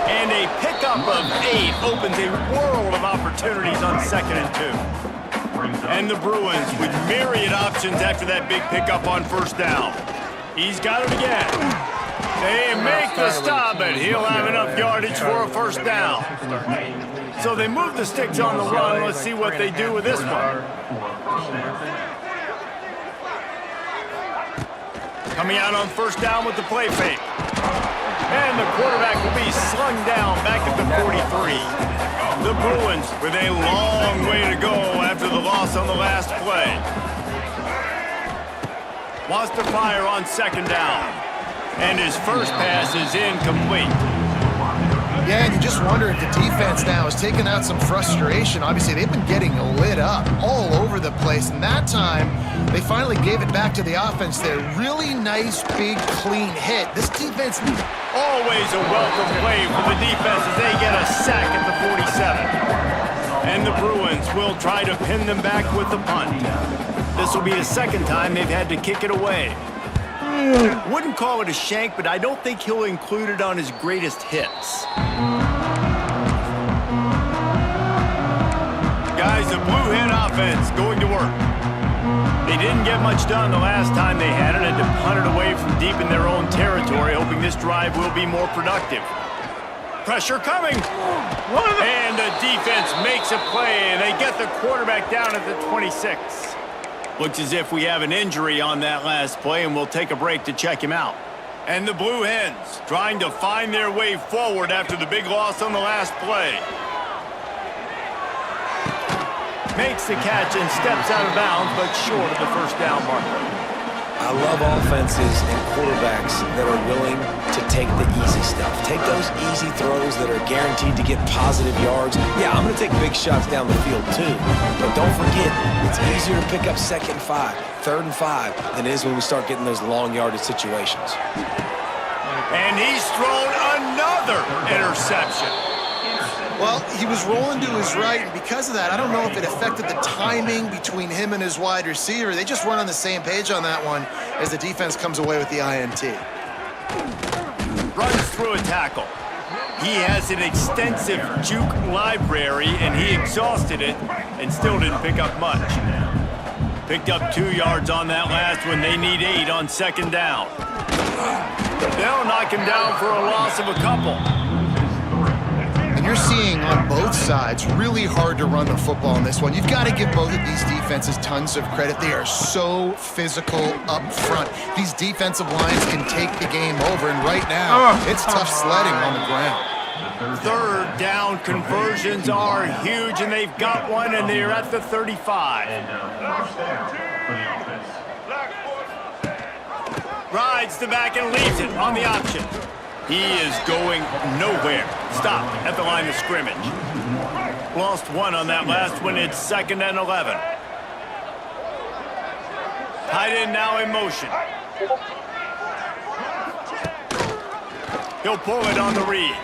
And a pickup of 8 opens a world of opportunities on 2nd and 2. And the Bruins with myriad options after that big pickup on first down. He's got it again. They make the stop, but he'll have enough yardage for a first down. So they move the sticks on the run. Let's see what they do with this one. Coming out on first down with the play fake. And the quarterback will be slung down back at the 43. The Bruins with a long way to go after the loss on the last play. Wants to fire on 2nd down. And his first pass is incomplete. Yeah, and you just wonder if the defense now has taken out some frustration. Obviously, they've been getting lit up all over the place. And that time, they finally gave it back to the offense there. Really nice, big, clean hit. This defense... Always a welcome play for the defense as they get a sack at the 47. And the Bruins will try to pin them back with the punt. This will be the 2nd time they've had to kick it away. Wouldn't call it a shank, but I don't think he'll include it on his greatest hits. Guys, the Blue Hen offense going to work. They didn't get much done the last time they had it, and to punt it away from deep in their own territory, hoping this drive will be more productive. Pressure coming. And the defense makes a play, and they get the quarterback down at the 26. Looks as if we have an injury on that last play, and we'll take a break to check him out. And the Blue Hens trying to find their way forward after the big loss on the last play. Makes the catch and steps out of bounds, but short of the first down marker. I love offenses and quarterbacks that are willing to take the easy stuff. Take those easy throws that are guaranteed to get positive yards. Yeah, I'm going to take big shots down the field too. But don't forget, it's easier to pick up 2nd and 5, 3rd and 5 than it is when we start getting those long yardage situations. And he's thrown another interception. Well, he was rolling to his right, and because of that, I don't know if it affected the timing between him and his wide receiver. They just weren't on the same page on that one as the defense comes away with the INT. Runs through a tackle. He has an extensive juke library, and he exhausted it and still didn't pick up much. Picked up 2 yards on that last one. They need 8 on 2nd down. They'll knock him down for a loss of a couple. You're seeing on both sides really hard to run the football in this one. You've got to give both of these defenses tons of credit. They are so physical up front. These defensive lines can take the game over, and right now, it's tough sledding on the ground. 3rd down conversions are huge, and they've got one, and they're at the 35. Rides the back and leaves it on the option. He is going nowhere. Stopped at the line of scrimmage. Lost 1 on that last one. It's 2nd and 11. Tight end now in motion. He'll pull it on the read.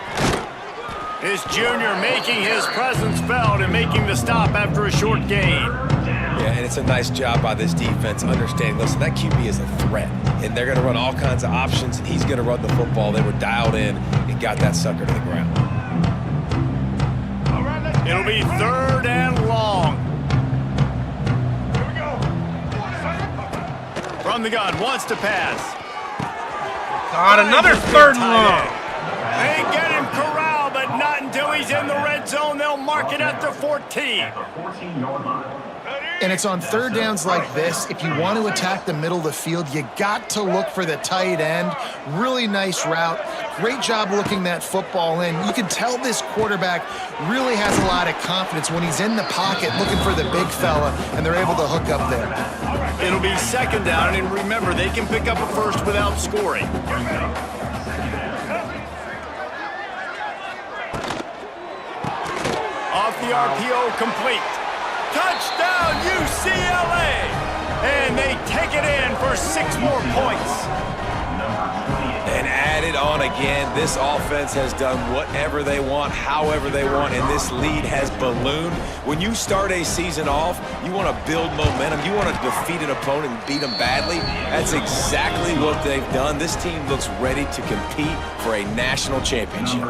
This junior making his presence felt and making the stop after a short gain. Yeah, and it's a nice job by this defense understanding, listen, that QB is a threat, and they're going to run all kinds of options, and he's going to run the football. They were dialed in and got that sucker to the ground. It'll be 3rd and long. From the gun, wants to pass. God, another 3rd and long. They get him corralled, but not until he's in the red zone. They'll mark it at the 14. And it's on 3rd downs like this, if you want to attack the middle of the field, you got to look for the tight end. Really nice route. Great job looking that football in. You can tell this quarterback really has a lot of confidence when he's in the pocket looking for the big fella, and they're able to hook up there. It'll be 2nd down, and remember, they can pick up a first without scoring. Off the RPO, complete. Touchdown, UCLA! And they take it in for 6 more points. And added on again, this offense has done whatever they want, however they want, and this lead has ballooned. When you start a season off, you want to build momentum. You want to defeat an opponent and beat them badly. That's exactly what they've done. This team looks ready to compete for a national championship.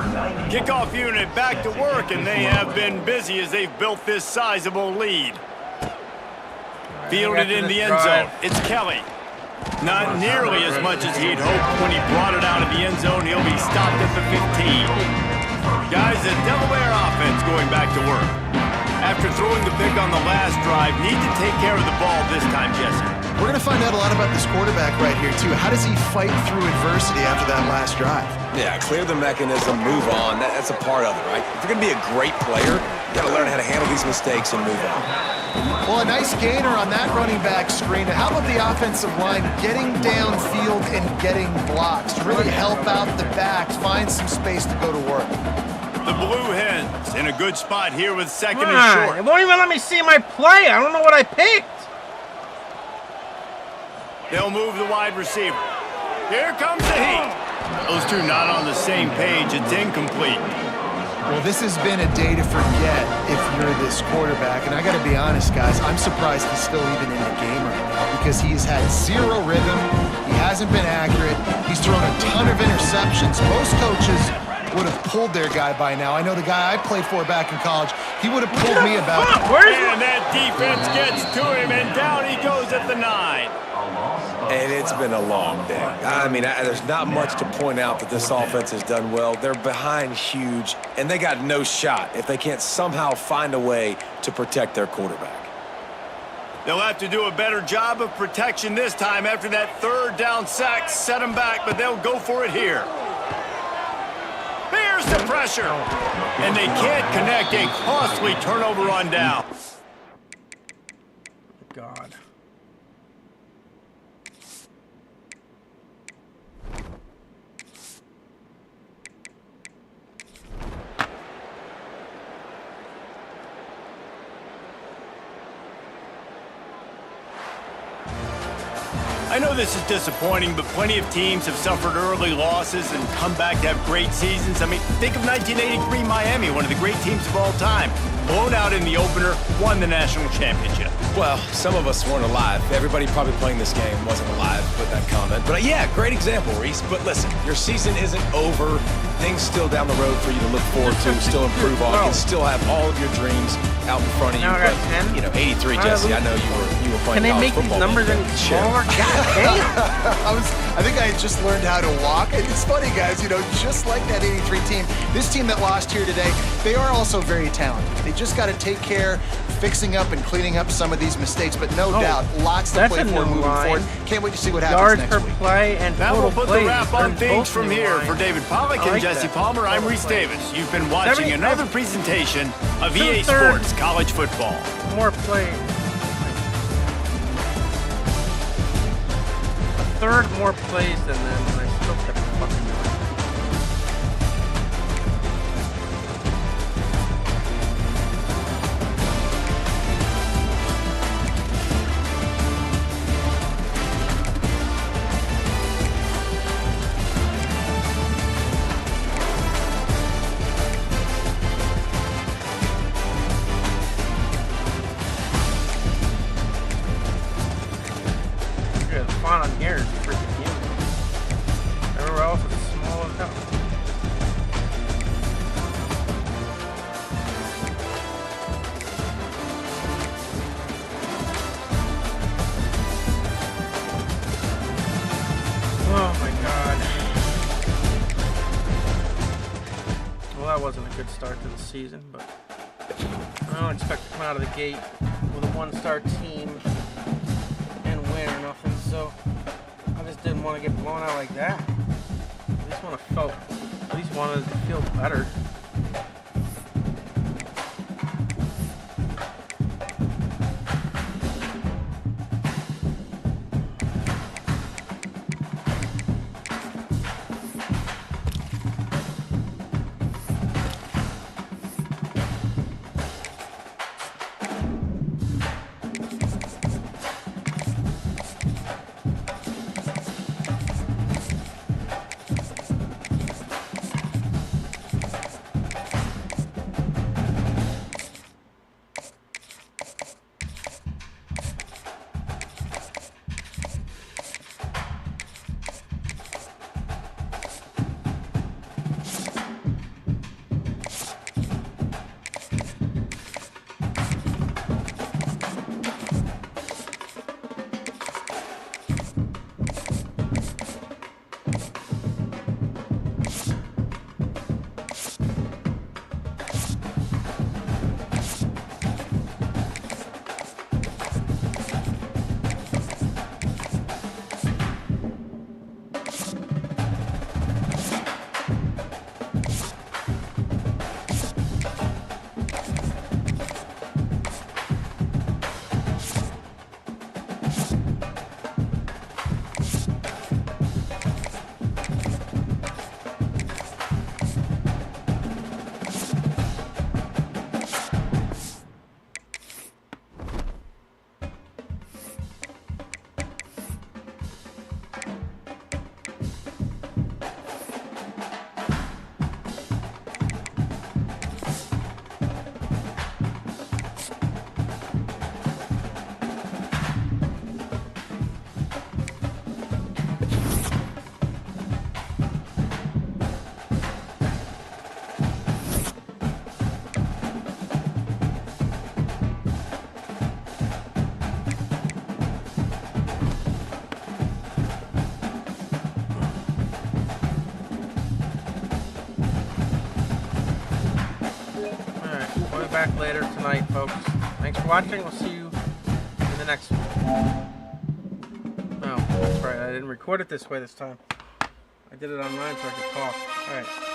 Kickoff unit back to work, and they have been busy as they've built this sizable lead. Fielded in the end zone. It's Kelly. Not nearly as much as he'd hoped when he brought it out of the end zone. He'll be stopped at the 15. Guys, the Delaware offense going back to work. After throwing the pick on the last drive, need to take care of the ball this time, Jesse. We're going to find out a lot about this quarterback right here, too. How does he fight through adversity after that last drive? Yeah, clear the mechanism, move on. That's a part of it, right? If you're going to be a great player, you got to learn how to handle these mistakes and move on. Well, a nice gainer on that running back screen. How about the offensive line getting downfield and getting blocks to really help out the backs, find some space to go to work? The Blue Hens in a good spot here with 2nd and short. It won't even let me see my play. I don't know what I picked. They'll move the wide receiver. Here comes the heat. Those two not on the same page. It's incomplete. Well, this has been a day to forget if you're this quarterback. And I got to be honest, guys, I'm surprised he's still even in the game right now because he has had 0 rhythm. He hasn't been accurate. He's thrown a ton of interceptions. Most coaches would have pulled their guy by now. I know the guy I played for back in college, he would have pulled me about. And that defense gets to him, and down he goes at the 9. And it's been a long day. I mean, there's not much to point out that this offense has done well. They're behind huge, and they got no shot if they can't somehow find a way to protect their quarterback. They'll have to do a better job of protection this time after that 3rd down sack set them back, but they'll go for it here. Here's the pressure. And they can't connect. A costly turnover on down. God. I know this is disappointing, but plenty of teams have suffered early losses and come back to have great seasons. I mean, think of 1983 Miami, one of the great teams of all time. Blown out in the opener, won the national championship. Well, some of us weren't alive. Everybody probably playing this game wasn't alive with that comment. But yeah, great example, Reese. But listen, your season isn't over. Things still down the road for you to look forward to, still improve on. You can still have all of your dreams out in front of you. Now I got 10. You know, 83, Jesse, I know you were playing Can they college make these football. numbers any smaller? God damn! I think I had just learned how to walk. And it's funny, guys, you know, just like that 83 team, this team that lost here today, they are also very talented. They just got to take care fixing up and cleaning up some of these mistakes, but no doubt, lots to play for moving forward. Can't wait to see what happens Yards next per week. play and That total will put plays. the wrap on They're things both from new here. line. For David Pollack I and like Jesse that. Palmer, I'm Total Reese plays. Davis. You've been watching another presentation of EA Two-thirds. Sports College Football. More plays. A third more plays than them, and I still kept fucking doing it. Yeah, the font on here is freaking huge. Everywhere else is small as hell. Oh my god. Well, that wasn't a good start to the season, but I don't expect to come out of the gate with a one-star team and win or nothing, so I just didn't want to get blown out like that. At least wanted to feel better. We'll be back later tonight, folks. Thanks for watching. We'll see you in the next one. Oh, that's right. I didn't record it this way this time. I did it online so I could talk. All right.